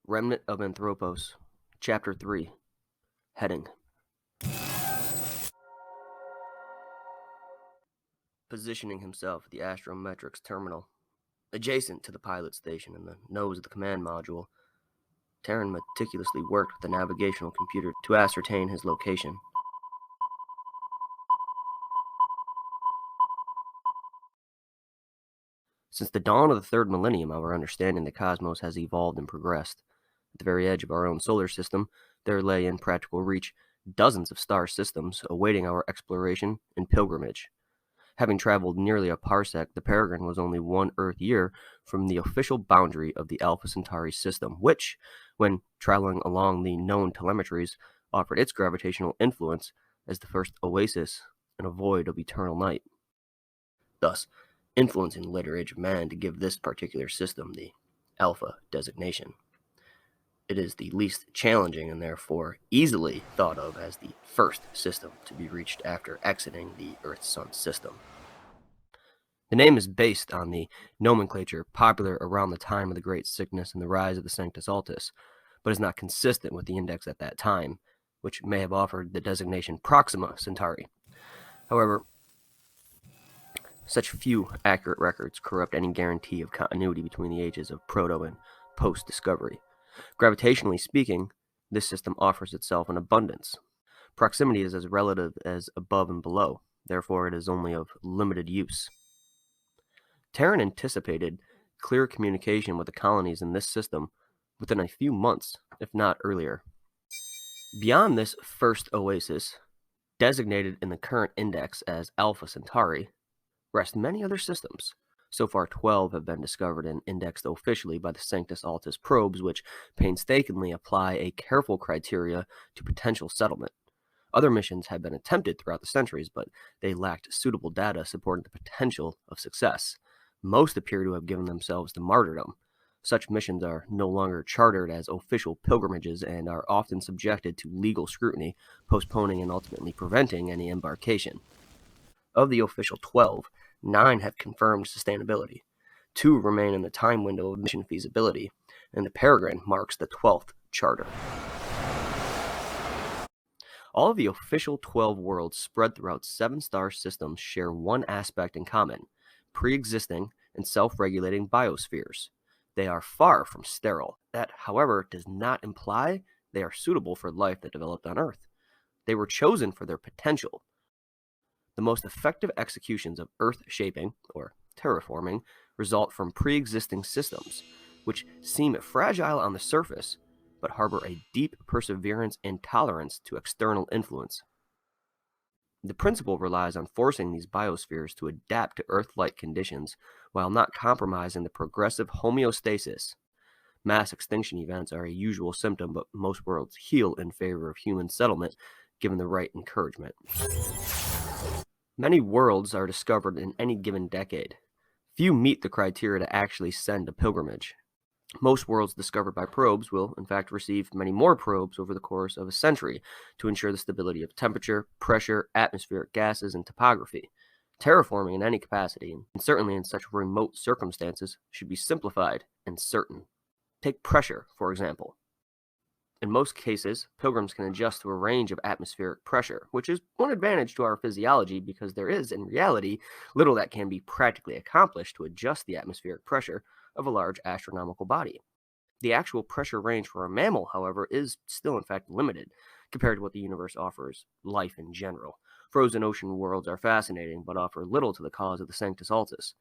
Remnant of Anthropos, Chapter 3, Heading. Positioning himself at the astrometrics terminal, adjacent to the pilot station and the nose of the command module, Terran meticulously worked with the navigational computer to ascertain his location. Since the dawn of the third millennium, our understanding of the cosmos has evolved and progressed. At the very edge of our own solar system, there lay in practical reach dozens of star systems awaiting our exploration and pilgrimage. Having traveled nearly a parsec, the Peregrine was only 1 Earth year from the official boundary of the Alpha Centauri system, which, when traveling along the known telemetries, offered its gravitational influence as the first oasis in a void of eternal night, thus influencing the later age of man to give this particular system the Alpha designation. It is the least challenging and therefore easily thought of as the first system to be reached after exiting the Earth-Sun system. The name is based on the nomenclature popular around the time of the Great Sickness and the rise of the Sanctus Altus, but is not consistent with the index at that time, which may have offered the designation Proxima Centauri. However, such few accurate records corrupt any guarantee of continuity between the ages of proto and post-discovery. Gravitationally speaking, this system offers itself in abundance. Proximity is as relative as above and below, therefore it is only of limited use. Terran anticipated clear communication with the colonies in this system within a few months, if not earlier. Beyond this first oasis, designated in the current index as Alpha Centauri, rest many other systems. So far, 12 have been discovered and indexed officially by the Sanctus Altus probes, which painstakingly apply a careful criteria to potential settlement. Other missions have been attempted throughout the centuries, but they lacked suitable data supporting the potential of success. Most appear to have given themselves to martyrdom. Such missions are no longer chartered as official pilgrimages and are often subjected to legal scrutiny, postponing and ultimately preventing any embarkation. Of the official 12, 9 have confirmed sustainability. 2 remain in the time window of mission feasibility, and the Peregrine marks the 12th charter. All of the official 12 worlds spread throughout 7 star systems share one aspect in common: pre-existing and self-regulating biospheres. They are far from sterile. That, however, does not imply they are suitable for life that developed on Earth. They were chosen for their potential. The most effective executions of Earth shaping, or terraforming, result from pre-existing systems, which seem fragile on the surface, but harbor a deep perseverance and tolerance to external influence. The principle relies on forcing these biospheres to adapt to Earth-like conditions while not compromising the progressive homeostasis. Mass extinction events are a usual symptom, but most worlds heal in favor of human settlement given the right encouragement. Many worlds are discovered in any given decade. Few meet the criteria to actually send a pilgrimage. Most worlds discovered by probes will, in fact, receive many more probes over the course of a century to ensure the stability of temperature, pressure, atmospheric gases, and topography. Terraforming in any capacity, and certainly in such remote circumstances, should be simplified and certain. Take pressure, for example. In most cases, pilgrims can adjust to a range of atmospheric pressure, which is one advantage to our physiology because there is, in reality, little that can be practically accomplished to adjust the atmospheric pressure of a large astronomical body. The actual pressure range for a mammal, however, is still in fact limited compared to what the universe offers life in general. Frozen ocean worlds are fascinating, but offer little to the cause of the Sanctus Altus.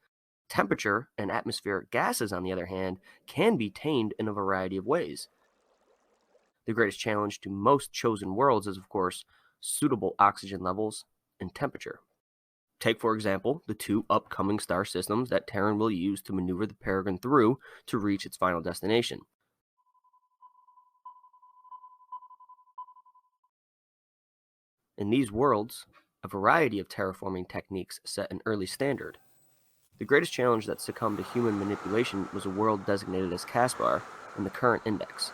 Temperature and atmospheric gases, on the other hand, can be tamed in a variety of ways. The greatest challenge to most chosen worlds is, of course, suitable oxygen levels and temperature. Take, for example, the 2 upcoming star systems that Terran will use to maneuver the Peregrine through to reach its final destination. In these worlds, a variety of terraforming techniques set an early standard. The greatest challenge that succumbed to human manipulation was a world designated as Caspar in the current index.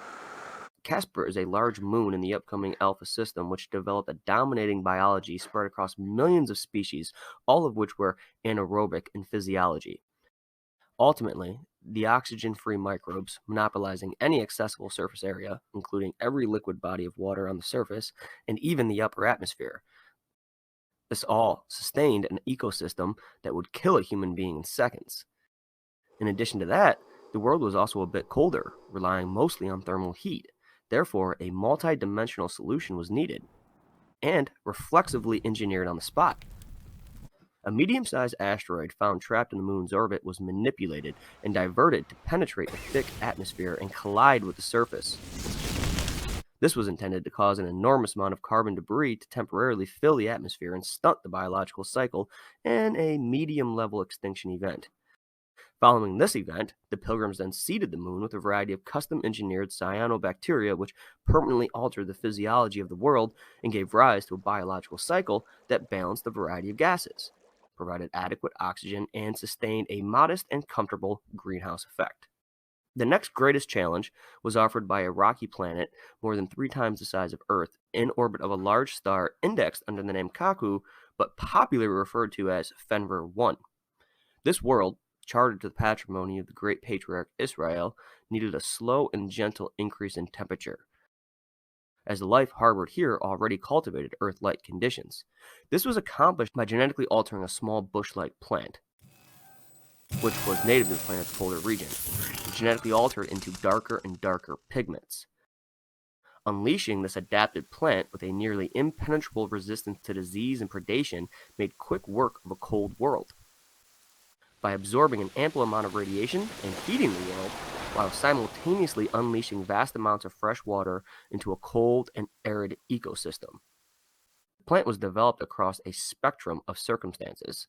Caspar is a large moon in the upcoming Alpha system which developed a dominating biology spread across millions of species, all of which were anaerobic in physiology. Ultimately, the oxygen-free microbes, monopolizing any accessible surface area, including every liquid body of water on the surface and even the upper atmosphere. This all sustained an ecosystem that would kill a human being in seconds. In addition to that, the world was also a bit colder, relying mostly on thermal heat. Therefore, a multi-dimensional solution was needed, and reflexively engineered on the spot. A medium-sized asteroid found trapped in the moon's orbit was manipulated and diverted to penetrate the thick atmosphere and collide with the surface. This was intended to cause an enormous amount of carbon debris to temporarily fill the atmosphere and stunt the biological cycle in a medium-level extinction event. Following this event, the Pilgrims then seeded the moon with a variety of custom-engineered cyanobacteria which permanently altered the physiology of the world and gave rise to a biological cycle that balanced the variety of gases, provided adequate oxygen, and sustained a modest and comfortable greenhouse effect. The next greatest challenge was offered by a rocky planet more than 3 times the size of Earth in orbit of a large star indexed under the name Kaku, but popularly referred to as Fenrir 1. This world, chartered to the patrimony of the great patriarch Israel, needed a slow and gentle increase in temperature, as the life harbored here already cultivated Earth-like conditions. This was accomplished by genetically altering a small bush-like plant, which was native to the planet's polar region, genetically altered into darker and darker pigments. Unleashing this adapted plant with a nearly impenetrable resistance to disease and predation made quick work of a cold world. By absorbing an ample amount of radiation and heating the world, while simultaneously unleashing vast amounts of fresh water into a cold and arid ecosystem. The plant was developed across a spectrum of circumstances.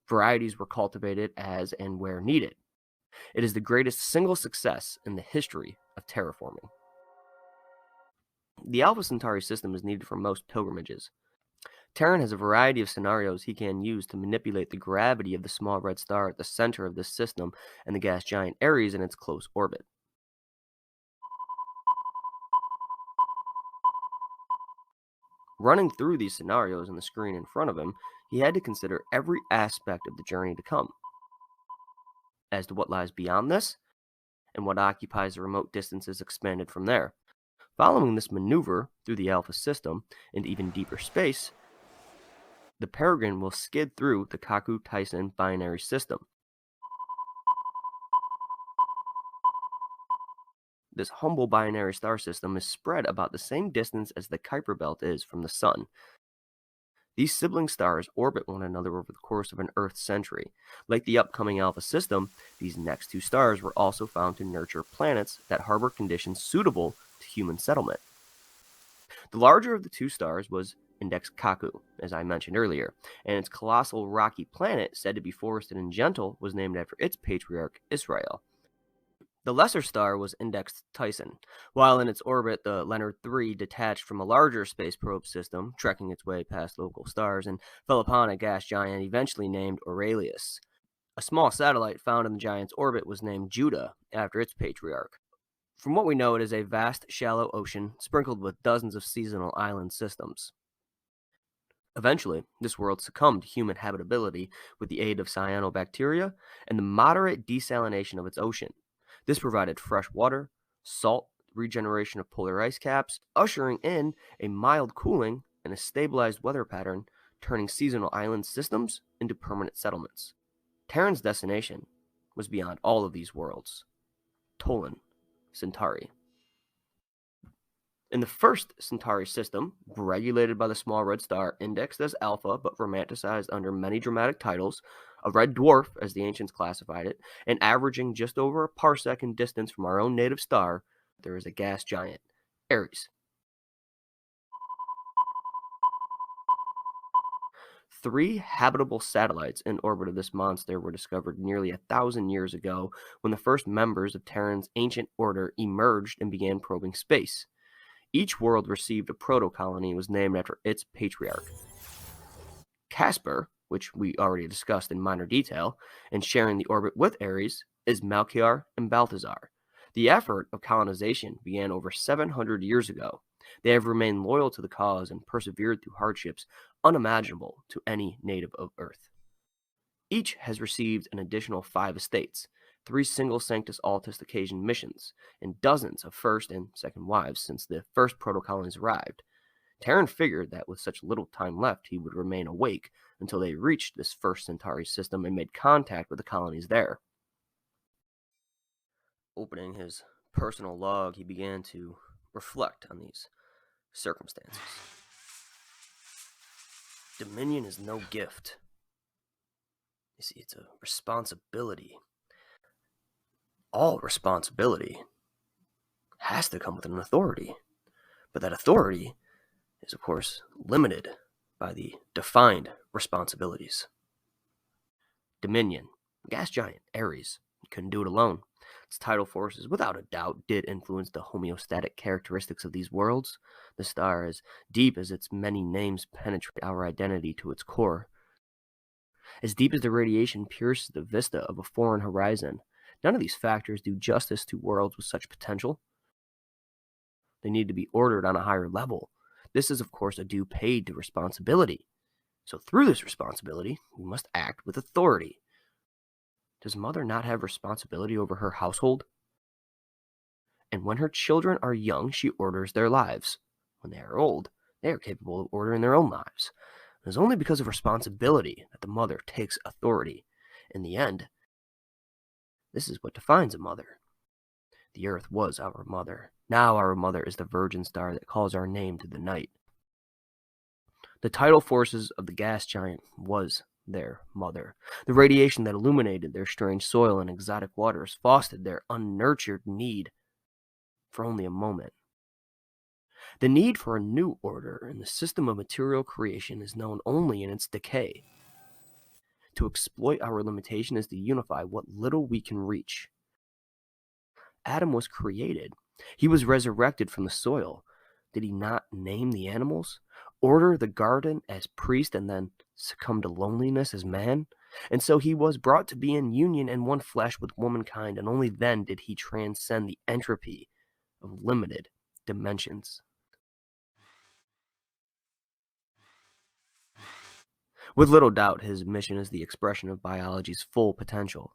Varieties were cultivated as and where needed. It is the greatest single success in the history of terraforming. The Alpha Centauri system is needed for most pilgrimages. Terran has a variety of scenarios he can use to manipulate the gravity of the small red star at the center of this system and the gas giant Ares in its close orbit. Running through these scenarios on the screen in front of him, he had to consider every aspect of the journey to come, as to what lies beyond this, and what occupies the remote distances expanded from there. Following this maneuver through the Alpha system into even deeper space, the Peregrine will skid through the Kaku-Tyson binary system. This humble binary star system is spread about the same distance as the Kuiper belt is from the Sun. These sibling stars orbit one another over the course of an Earth century. Like the upcoming Alpha system, these next 2 stars were also found to nurture planets that harbor conditions suitable to human settlement. The larger of the 2 stars was Index Kaku, as I mentioned earlier, and its colossal rocky planet, said to be forested and gentle, was named after its patriarch Israel. The lesser star was Index Tyson. While in its orbit, the Leonard 3 detached from a larger space probe system, trekking its way past local stars, and fell upon a gas giant eventually named Aurelius. A small satellite found in the giant's orbit was named Judah, after its patriarch. From what we know, it is a vast, shallow ocean sprinkled with dozens of seasonal island systems. Eventually, this world succumbed to human habitability with the aid of cyanobacteria and the moderate desalination of its ocean. This provided fresh water, salt, regeneration of polar ice caps, ushering in a mild cooling and a stabilized weather pattern, turning seasonal island systems into permanent settlements. Terran's destination was beyond all of these worlds. Tolan, Centauri. In the first Centauri system, regulated by the small red star, indexed as Alpha but romanticized under many dramatic titles, a red dwarf, as the ancients classified it, and averaging just over a parsec in distance from our own native star, there is a gas giant, Ares. 3 habitable satellites in orbit of this monster were discovered nearly 1,000 years ago when the first members of Terran's ancient order emerged and began probing space. Each world received a proto-colony and was named after its patriarch. Casper, which we already discussed in minor detail, and sharing the orbit with Ares, is Melchior and Balthazar. The effort of colonization began over 700 years ago. They have remained loyal to the cause and persevered through hardships unimaginable to any native of Earth. Each has received an additional 5 estates, 3 single Sanctus Altus occasion missions, and dozens of first and second wives since the first proto-colonies arrived. Terran figured that with such little time left, he would remain awake until they reached this first Centauri system and made contact with the colonies there. Opening his personal log, he began to reflect on these circumstances. Dominion is no gift. You see, it's a responsibility. All responsibility has to come with an authority. But that authority is, of course, limited by the defined responsibilities. Dominion, gas giant, Ares, couldn't do it alone. Its tidal forces, without a doubt, did influence the homeostatic characteristics of these worlds. The star, as deep as its many names, penetrate our identity to its core. As deep as the radiation pierces the vista of a foreign horizon, none of these factors do justice to worlds with such potential. They need to be ordered on a higher level. This is, of course, a due paid to responsibility. So through this responsibility, we must act with authority. Does Mother not have responsibility over her household? And when her children are young, she orders their lives. When they are old, they are capable of ordering their own lives. It is only because of responsibility that the mother takes authority. In the end, this is what defines a mother. The earth was our mother. Now our mother is the virgin star that calls our name to the night. The tidal forces of the gas giant was their mother. The radiation that illuminated their strange soil and exotic waters fostered their unnurtured need for only a moment. The need for a new order in the system of material creation is known only in its decay. To exploit our limitation is to unify what little we can reach. Adam was created. He was resurrected from the soil. Did he not name the animals, order the garden as priest, and then succumb to loneliness as man? And so he was brought to be in union and one flesh with womankind, and only then did he transcend the entropy of limited dimensions. With little doubt, his mission is the expression of biology's full potential.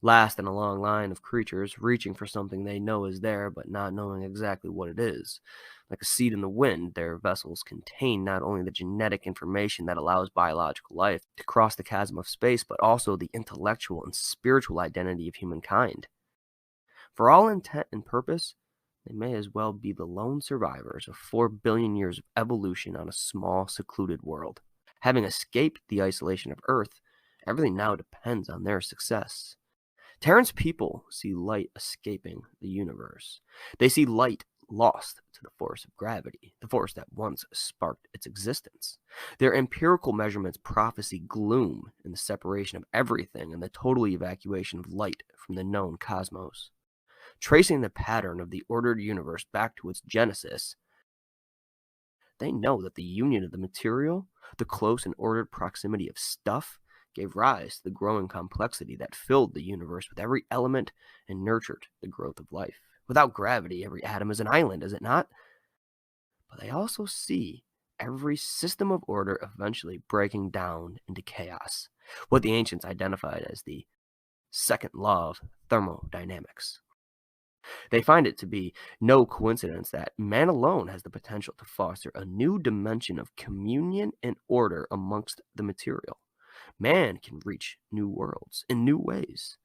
Last in a long line of creatures reaching for something they know is there, but not knowing exactly what it is. Like a seed in the wind, their vessels contain not only the genetic information that allows biological life to cross the chasm of space, but also the intellectual and spiritual identity of humankind. For all intent and purpose, they may as well be the lone survivors of 4 billion years of evolution on a small, secluded world. Having escaped the isolation of Earth, everything now depends on their success. Terran's people see light escaping the universe. They see light lost to the force of gravity, the force that once sparked its existence. Their empirical measurements prophesy gloom in the separation of everything and the total evacuation of light from the known cosmos. Tracing the pattern of the ordered universe back to its genesis, they know that the union of the material, the close and ordered proximity of stuff, gave rise to the growing complexity that filled the universe with every element and nurtured the growth of life. Without gravity, every atom is an island, is it not? But they also see every system of order eventually breaking down into chaos, what the ancients identified as the second law of thermodynamics. They find it to be no coincidence that man alone has the potential to foster a new dimension of communion and order amongst the material. Man can reach new worlds in new ways.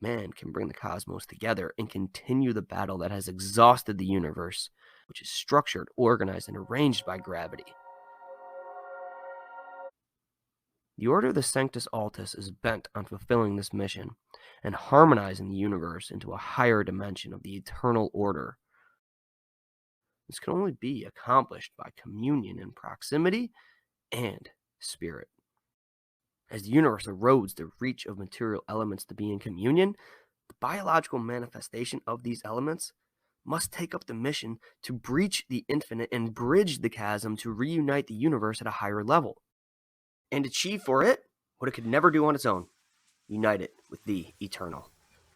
Man can bring the cosmos together and continue the battle that has exhausted the universe, which is structured, organized, and arranged by gravity. The Order of the Sanctus Altus is bent on fulfilling this mission and harmonizing the universe into a higher dimension of the eternal order. This can only be accomplished by communion in proximity and spirit. As the universe erodes the reach of material elements to be in communion, the biological manifestation of these elements must take up the mission to breach the infinite and bridge the chasm to reunite the universe at a higher level, and achieve for it what it could never do on its own: unite it with the eternal.